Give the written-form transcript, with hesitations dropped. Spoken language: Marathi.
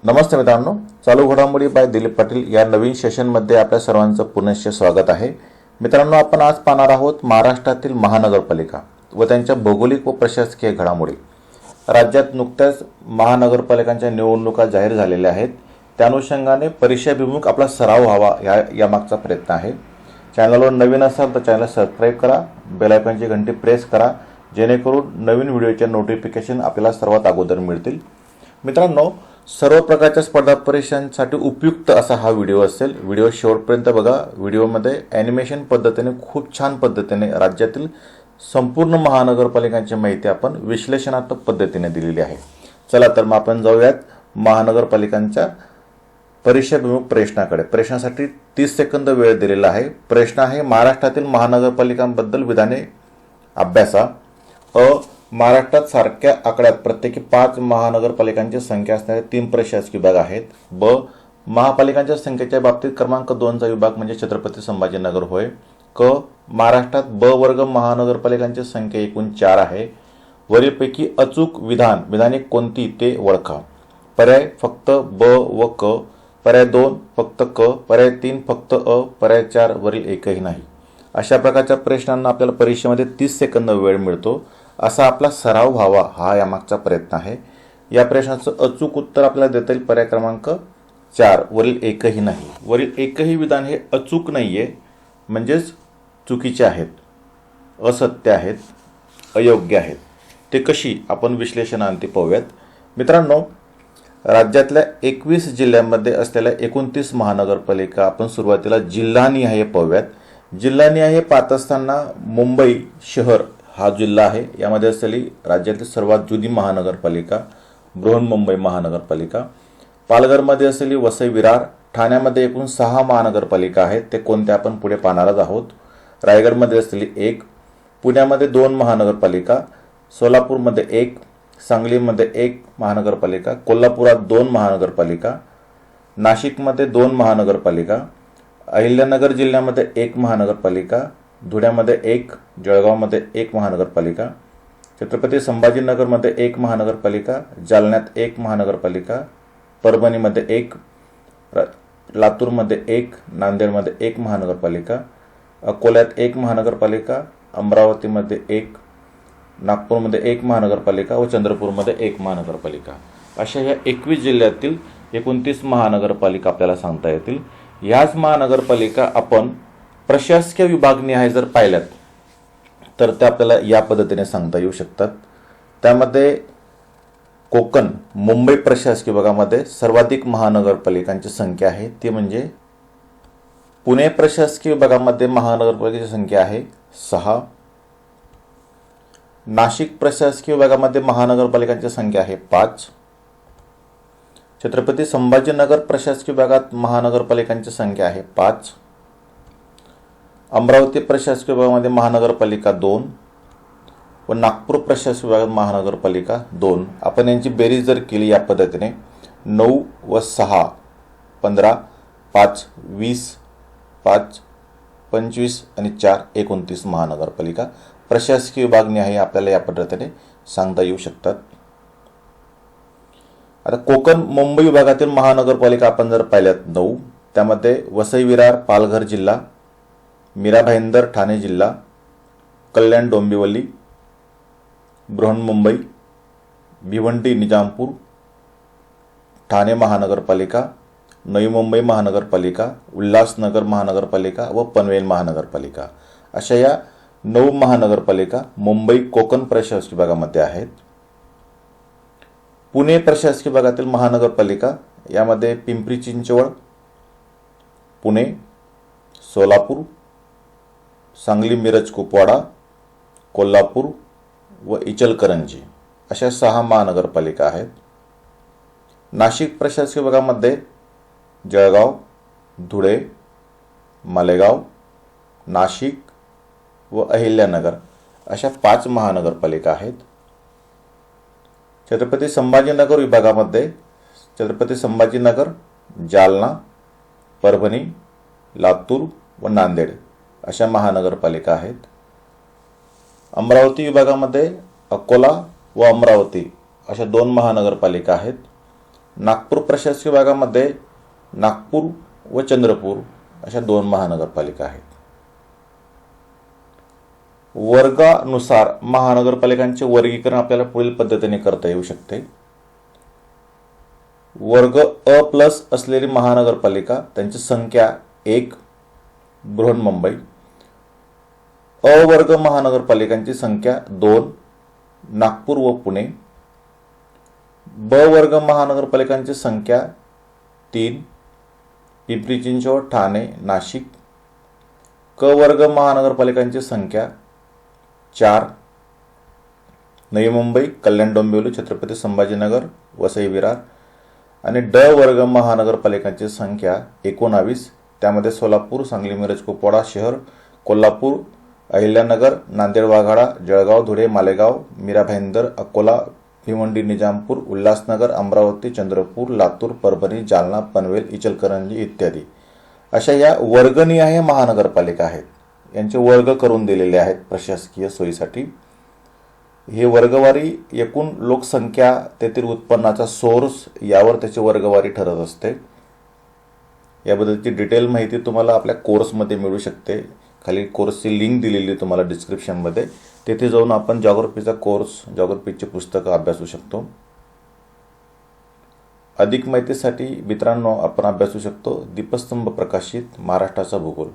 नमस्ते मित्रांनो, चालू घडामोडी बाय दिलीप पाटील या नवीन सेशनमध्ये आपल्या सर्वांचं पुनश्च स्वागत आहे. मित्रांनो, आपण आज पाहणार आहोत महाराष्ट्रातील महानगरपालिका व त्यांच्या भौगोलिक व प्रशासकीय घडामोडी. राज्यात नुकत्याच महानगरपालिकांच्या निवडणुका जाहीर झालेल्या आहेत. त्या अनुषंगाने परीक्षाभिमुख आपला सराव व्हावा या मागचा प्रयत्न आहे. चॅनलवर नवीन असाल तर चॅनल सबस्क्राईब करा, बेल आयकॉनची घंटी प्रेस करा, जेणेकरून नवीन व्हिडिओचे नोटिफिकेशन आपल्याला सर्वात अगोदर मिळतील. मित्रांनो, सर्व प्रकारच्या स्पर्धा परीक्षांसाठी उपयुक्त असा हा व्हिडिओ असेल. व्हिडिओ शेवटपर्यंत बघा. व्हिडिओमध्ये ॲनिमेशन पद्धतीने खूप छान पद्धतीने राज्यातील संपूर्ण महानगरपालिकांची माहिती आपण विश्लेषणात्मक पद्धतीने दिलेली आहे. चला तर मग आपण जाऊयात महानगरपालिकांच्या परीक्षाभिमुख प्रश्नाकडे. प्रश्नासाठी 30 सेकंद वेळ दिलेला आहे. प्रश्न आहे, महाराष्ट्रातील महानगरपालिकांबद्दल विधाने अभ्यासा. महाराष्ट्रात सारख्या आकड्यात प्रत्येकी 5 महानगरपालिकांची संख्या असणारे 3 प्रशासकीय विभाग आहेत. महापालिकांच्या संख्येच्या बाबतीत क्रमांक 2चा विभाग म्हणजे छत्रपती संभाजीनगर होय. महाराष्ट्रात वर्ग महानगरपालिकांची संख्या एकूण 4 आहे. वरीलपैकी अचूक विधाने कोणती ते ओळखा. पर्याय फक्त व क, पर्याय 2 फक्त क, पर्याय 3 फक्त अ, पर्याय 4 वरील एकही नाही. अशा प्रकारच्या प्रश्नांना आपल्याला परीक्षेमध्ये 30 सेकंद वेळ मिळतो. असा आपला सराव व्हावा हा यामागचा प्रयत्न आहे. या प्रश्नाचं अचूक उत्तर आपल्याला देता येईल पर्याय क्रमांक 4 वरील एकही नाही. वरील एकही विधान हे अचूक नाहीये, म्हणजेच चुकीचे आहेत, असत्य आहेत, अयोग्य आहेत. ते कशी आपण विश्लेषणांती पाहूयात. मित्रांनो, राज्यातल्या 21 जिल्ह्यांमध्ये असलेल्या 29 महानगरपालिका आपण सुरुवातीला जिल्हानिहाय पाहूयात. जिल्हानिहाय पाहत असताना मुंबई शहर हा जिल्हा आहे. यामध्ये असलेली राज्यातील सर्वात जुनी महानगरपालिका बृहन्मुंबई महानगरपालिका. पालघरमध्ये असलेली वसई विरार. ठाण्यामध्ये एकूण 6 महानगरपालिका आहेत. ते कोणत्या आपण पुढे पाहणारच आहोत. रायगडमध्ये असलेली 1, पुण्यामध्ये 2 महानगरपालिका, सोलापूरमध्ये 1, सांगलीमध्ये 1 महानगरपालिका, कोल्हापुरात 2 महानगरपालिका, नाशिकमध्ये 2 महानगरपालिका, अहिल्यानगर जिल्ह्यामध्ये 1 महानगरपालिका, धुळ्यामध्ये 1, जळगावमध्ये 1 महानगरपालिका, छत्रपती संभाजीनगरमध्ये 1 महानगरपालिका, जालन्यात 1 महानगरपालिका, परभणीमध्ये 1, लातूरमध्ये 1, नांदेडमध्ये 1 महानगरपालिका, अकोल्यात 1 महानगरपालिका, अमरावतीमध्ये 1, नागपूरमध्ये 1 महानगरपालिका व चंद्रपूरमध्ये 1 महानगरपालिका. अशा ह्या 21 जिल्ह्यातील 29 महानगरपालिका आपल्याला सांगता येतील. ह्याच महानगरपालिका आपण प्रशासकीय विभागनिहाय जर पाहिल्यात तर त्या आपल्याला या पद्धतीने सांगता येऊ शकतात. त्यामध्ये कोकण मुंबई प्रशासकीय विभागामध्ये सर्वाधिक महानगरपालिकांची संख्या आहे. ती म्हणजे पुणे प्रशासकीय विभागामध्ये महानगरपालिकेची संख्या आहे 6. नाशिक प्रशासकीय विभागामध्ये महानगरपालिकांची संख्या आहे 5. छत्रपती संभाजीनगर प्रशासकीय विभागात महानगरपालिकांची संख्या आहे 5. अमरावती प्रशासकीय विभागामध्ये महानगरपालिका 2 व नागपूर प्रशासकीय विभागात महानगरपालिका 2. आपण यांची बेरीज जर केली या पद्धतीने 9 व 6 15, 5 20, 5 25 आणि 4 29 महानगरपालिका प्रशासकीय विभागनिहाय आपल्याला या पद्धतीने सांगता येऊ शकतात. आता कोकण मुंबई विभागातील महानगरपालिका आपण जर पाहिल्यात 9. त्यामध्ये वसई विरार पालघर जिल्हा, मीरा भाईंदर ठाणे जिल्हा, कल्याण डोंबिवली, बृहन्मुंबई, भिवंडी निजामपूर, ठाणे महानगरपालिका, नवी मुंबई महानगरपालिका, उल्हासनगर महानगरपालिका व पनवेल महानगरपालिका. अशा या 9 महानगरपालिका मुंबई कोकण प्रशासकीय विभागामध्ये आहेत. पुणे प्रशासकीय विभागातील महानगरपालिका यामध्ये पिंपरी चिंचवड, पुणे, सोलापूर, सांगली मिरज कुपवाडा, कोल्हापूर व इचलकरंजी अशा 6 महानगरपालिका आहेत. नाशिक प्रशासकीय विभागामध्ये जळगाव, धुळे, मालेगाव, नाशिक व अहिल्यानगर अशा 5 महानगरपालिका आहेत. छत्रपती संभाजीनगर विभागामध्ये छत्रपती संभाजीनगर, जालना, परभणी, लातूर व नांदेड अशा महानगरपालिका आहेत. अमरावती विभागामध्ये अकोला व अमरावती अशा 2 महानगरपालिका आहेत. नागपूर प्रशासकीय विभागामध्ये नागपूर व चंद्रपूर अशा 2 महानगरपालिका आहेत. वर्गानुसार महानगरपालिकांचे वर्गीकरण आपल्याला पुढील पद्धतीने करता येऊ शकते. वर्ग अ प्लस असलेली महानगरपालिका, त्यांची संख्या 1 बृहन्मुंबई. अ वर्ग महानगरपालिकांची संख्या 2 नागपूर व पुणे. ब वर्ग महानगरपालिकांची संख्या 3 पिंपरी चिंचवड, ठाणे, नाशिक. क वर्ग महानगरपालिकांची संख्या 4 नवी मुंबई, कल्याण, डोंबिवली, छत्रपती संभाजीनगर, वसई विरार. आणि ड वर्ग महानगरपालिकांची संख्या 19, त्यामध्ये सोलापूर, सांगली, मिरज, कुपवाडा शहर, कोल्हापूर, अहिल्यानगर, नांदेड, वाघाडा, जळगाव, धुळे, मालेगाव, मीरा भाईंदर, अकोला, भिवंडी, निजामपूर, उल्हासनगर, अमरावती, चंद्रपूर, लातूर, परभणी, जालना, पनवेल, इचलकरंजी इत्यादी अशा या वर्गनिहाय महानगरपालिका आहेत. यांचे वर्ग करून दिलेले आहेत प्रशासकीय सोयीसाठी. हे वर्गवारी एकूण लोकसंख्या, तेथील उत्पन्नाचा सोर्स यावर त्याची वर्गवारी ठरत असते. याबद्दलची डिटेल माहिती तुम्हाला आपल्या कोर्समध्ये मिळू शकते. खाली कोर्सची लिंक दिलेली तुम्हाला डिस्क्रिप्शनमध्ये, तेथे जाऊन आपण जॉग्राफीचा कोर्स, जॉग्राफीची पुस्तकं अभ्यासू शकतो. अधिक माहितीसाठी मित्रांनो आपण अभ्यासू शकतो दीपस्तंभ प्रकाशित महाराष्ट्राचा भूगोल.